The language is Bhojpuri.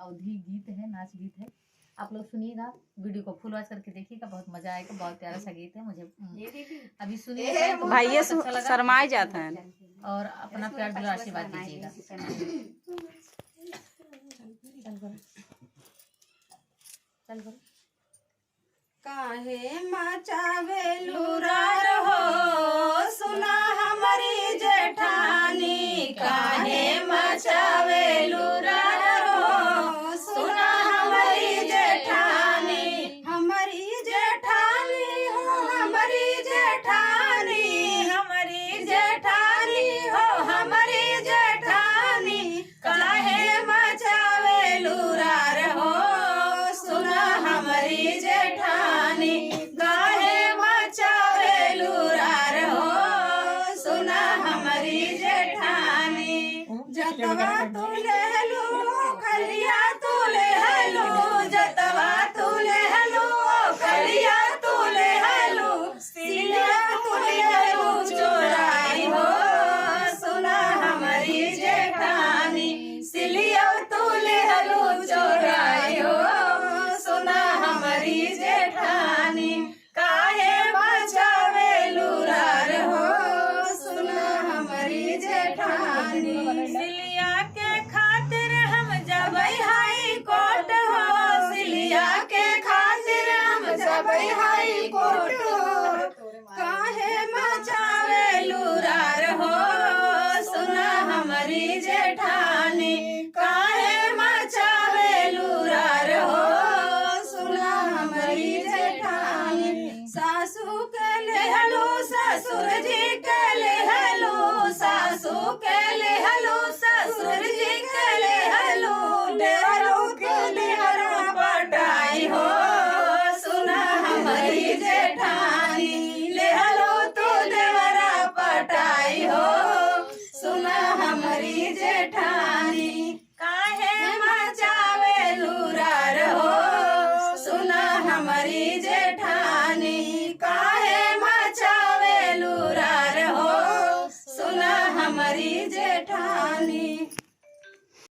अवधी गीत है, नाच गीत है। आप लोग सुनिएगा, वीडियो को फुल वॉच करके देखिएगा, बहुत मजा आएगा। बहुत प्यारा सा गीत है। मुझे अभी सुनिए भाई ये शर्माए जाता है और अपना प्यार दिल आशीर्वाद दीजिएगा। चल करो। काहे मचावे लुरार हो सुना हमारी जेठानी, काहे मचावे लुरार हो सुना हमारी जेठानी, हमारी जेठानी हो हमारी जेठानी, हमारी जेठानी हो हमारी जेठानी, काहे मचावे लुरार हो सुना हमारी जेठानी, काहे मचावे लुरार हो सुना हमारी जेठानी। जतवा तू ले लो खलिया तू ले लो, जतवा तू ले लो खलिया तू ले लो, सिलिया तू ले लो चोराई हो सुना हमारी जेठानी, सिलिया तू ले लो चोराई हो सुना हमारी जेठानी, काहे बचावे लुरार हो सुना हमारी जेठानी। सिलिया के खातिर हम जबै हाई कोर्ट हो, सिलिया के खातिर हम जबै हाई